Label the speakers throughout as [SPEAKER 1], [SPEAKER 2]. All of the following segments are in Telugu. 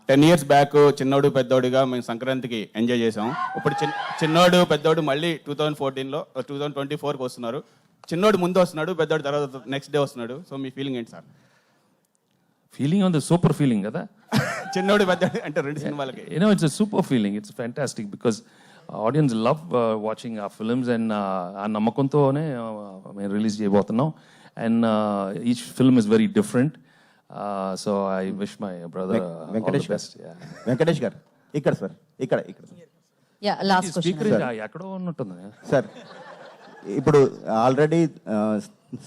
[SPEAKER 1] 10 years బ్యాక్ చిన్నోడు పెద్దోడుగా మేము సంక్రాంతికి ఎంజాయ్ చేసాం. ఇప్పుడు చిన్నోడు పెద్దోడు మళ్ళీ 2014లో 2024కి వస్తున్నారు. చిన్నోడు ముందు వస్తున్నాడు, పెద్దోడు తర్వాత నెక్స్ట్ డే వస్తున్నాడు. సో మీ ఫీలింగ్ ఏంటి సార్?
[SPEAKER 2] ఫీలింగ్ ఉంది, సూపర్ ఫీలింగ్ కదా.
[SPEAKER 1] చిన్నోడు పెద్దోడు అంటే 2 సినిమాలకి.
[SPEAKER 2] It's a super feeling. It's fantastic because audience love watching our films and ఆ నమ్మకంతోనే మేము రిలీజ్ చేయబోతున్నాం. And each film is very different. So I wish my brother all the best.
[SPEAKER 3] Venkatesh గారు ఇక్కడ సార్, ఇక్కడ
[SPEAKER 4] లాస్ట్ క్వశ్చన్
[SPEAKER 2] ఎక్కడో ఉన్నట్టుంది
[SPEAKER 3] సార్. ఇప్పుడు ఆల్రెడీ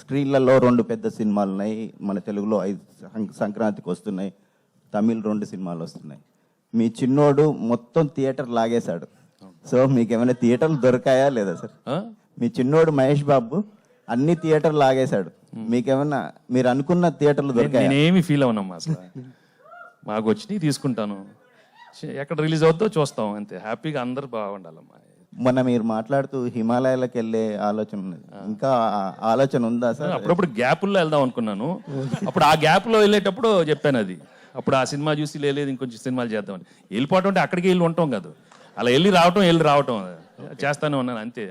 [SPEAKER 3] స్క్రీన్లలో 2 పెద్ద సినిమాలు ఉన్నాయి. మన తెలుగులో 5 సంక్రాంతికి వస్తున్నాయి, తమిళ్ 2 సినిమాలు వస్తున్నాయి. మీ చిన్నోడు మొత్తం థియేటర్ లాగేశాడు. సో మీకు ఏమైనా థియేటర్లు దొరికాయా లేదా సార్? మీ చిన్నోడు మహేష్ బాబు అన్ని థియేటర్ లాగేశాడు. మీకేమన్నా మీరు అనుకున్న థియేటర్లు దొరికాయా?
[SPEAKER 2] నేనేమి ఫీల్ అవునమ్మా అసలు. మాకు వచ్చినాయి తీసుకుంటాను, ఎక్కడ రిలీజ్ అవుతుందో చూస్తాం అంతే. హ్యాపీగా అందరు బాగుండాలమ్మా.
[SPEAKER 3] మొన్న మీరు మాట్లాడుతూ హిమాలయాలకు వెళ్ళే ఆలోచన ఉన్నది, ఇంకా ఆలోచన ఉందా సార్?
[SPEAKER 2] అప్పుడప్పుడు గ్యాపుల్లో వెళ్దాం అనుకున్నాను. అప్పుడు ఆ గ్యాప్లో వెళ్ళేటప్పుడు చెప్పాను అది. అప్పుడు ఆ సినిమా చూసి లేదు ఇంకొంచెం సినిమాలు చేద్దామని. వెళ్ళిపోవటం అంటే అక్కడికి వెళ్ళి ఉంటాం కాదు, అలా వెళ్ళి రావటం చేస్తానే ఉన్నాను అంతే.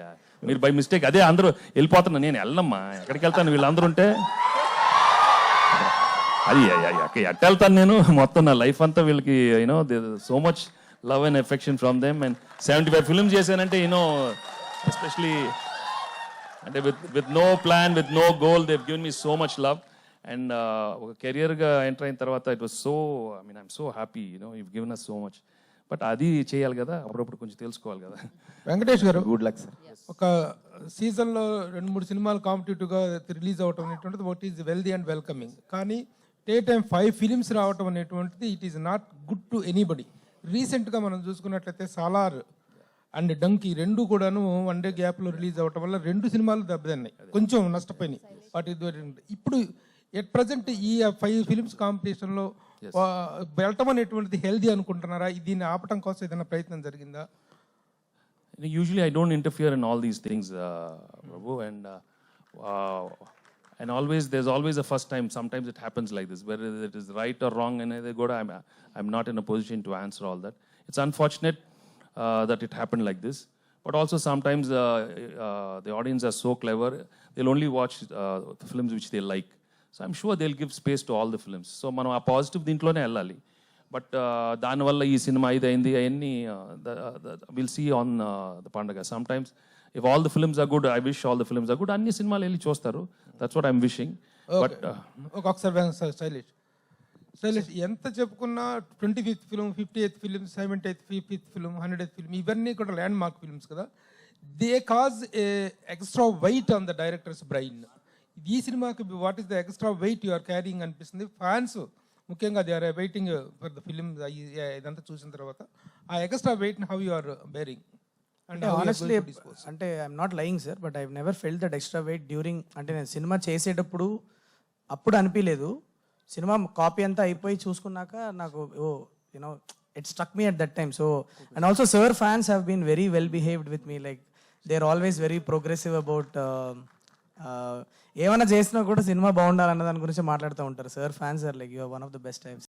[SPEAKER 2] మీరు బై మిస్టేక్ అదే అందరూ వెళ్ళిపోతున్నా, నేను వెళ్ళమ్మా, ఎక్కడికి వెళ్తాను వీళ్ళందరూ ఉంటే. అది ఎట్ట వెళ్తాను నేను, మొత్తం నా లైఫ్ అంతా వీళ్ళకి you know so much love and affection from them. And 75 films చేశానంటే యూనో ఎస్పెషలీ అంటే with no plan, with no goal, they given me so much love. And ఒక కెరియర్గా ఎంటర్ అయిన తర్వాత it was so I'm so happy you know you given us so much. But అది చేయాలి కదా, అప్పుడప్పుడు కొంచెం తెలుసుకోవాలి కదా.
[SPEAKER 5] వెంకటేష్ గారు,
[SPEAKER 3] గుడ్ లక్ సార్.
[SPEAKER 5] ఒక సీజన్లో 2-3 సినిమాలు కాంపిటేటివ్గా రిలీజ్ అవటం అనేటువంటిది what is wealthy and welcoming. కానీ డే టైం 5 ఫిలిమ్స్ రావటం అనేటువంటిది it is not good to anybody. రీసెంట్గా మనం చూసుకున్నట్లయితే సాలార్ అండ్ డంకీ 2 కూడాను 1 డే గ్యాప్లో రిలీజ్ అవ్వటం వల్ల 2 సినిమాలు దెబ్బతిన్నాయి, కొంచెం నష్టపోయినాయి. వాటి ఇప్పుడు ఎట్ ప్రజెంట్ ఈ 5 ఫిలిమ్స్ కాంపిటీషన్లో వెళ్ళటం అనేటువంటిది హెల్దీ అనుకుంటున్నారా? దీన్ని ఆపటం కోసం ఏదైనా ప్రయత్నం జరిగిందా?
[SPEAKER 2] Usually I don't interfere in all these things, Prabhu, and always there's always a first time. Sometimes it happens like this, whether it is right or wrong, and I'm not in a position to answer all that. It's unfortunate that it happened like this, but also sometimes the audience are so clever, they'll only watch the films which they like. So I'm sure they'll give space to all the films. So మనం ఆ పాజిటివ్ దీంట్లోనే వెళ్ళాలి. బట్ దానివల్ల ఈ సినిమా ఇదైంది అవన్నీ విల్ సీ ఆన్ ద పండగ. Some times if all the films are good, I wish all the films are good, అన్ని సినిమాలు వెళ్ళి చూస్తారు. That's what I'm wishing. But
[SPEAKER 5] ఒకసారి శైలేష్ ఎంత చెప్పుకున్నా 25th film, 58th film, 78th, 55th film, 100th film ఇవన్నీ కూడా ల్యాండ్ మార్క్ ఫిల్మ్స్ కదా. They cause a extra weight on the director's brain. ఈ సినిమాకి what is the extra weight you are carrying అనిపిస్తుంది? ఫ్యాన్స్ ముఖ్యంగా they are waiting for the film. ఇదంతా చూసిన తర్వాత ఆ extra weight how you are bearing?
[SPEAKER 6] అంటే ఆనెస్ట్లీ అంటే I'm not lying sir, but I never felt that extra weight during. అంటే నేను సినిమా చేసేటప్పుడు అప్పుడు అనిపించలేదు. సినిమా కాపీ అంతా అయిపోయి చూసుకున్నాక నాకు you know it struck me at that time. So and also sir fans have been very well behaved with me. Like they are always very progressive about ఏమైనా చేసినా కూడా సినిమా బాగుండాలన్న దాని గురించి మాట్లాడుతూ ఉంటారు. Sir fans are like you are one of the best times.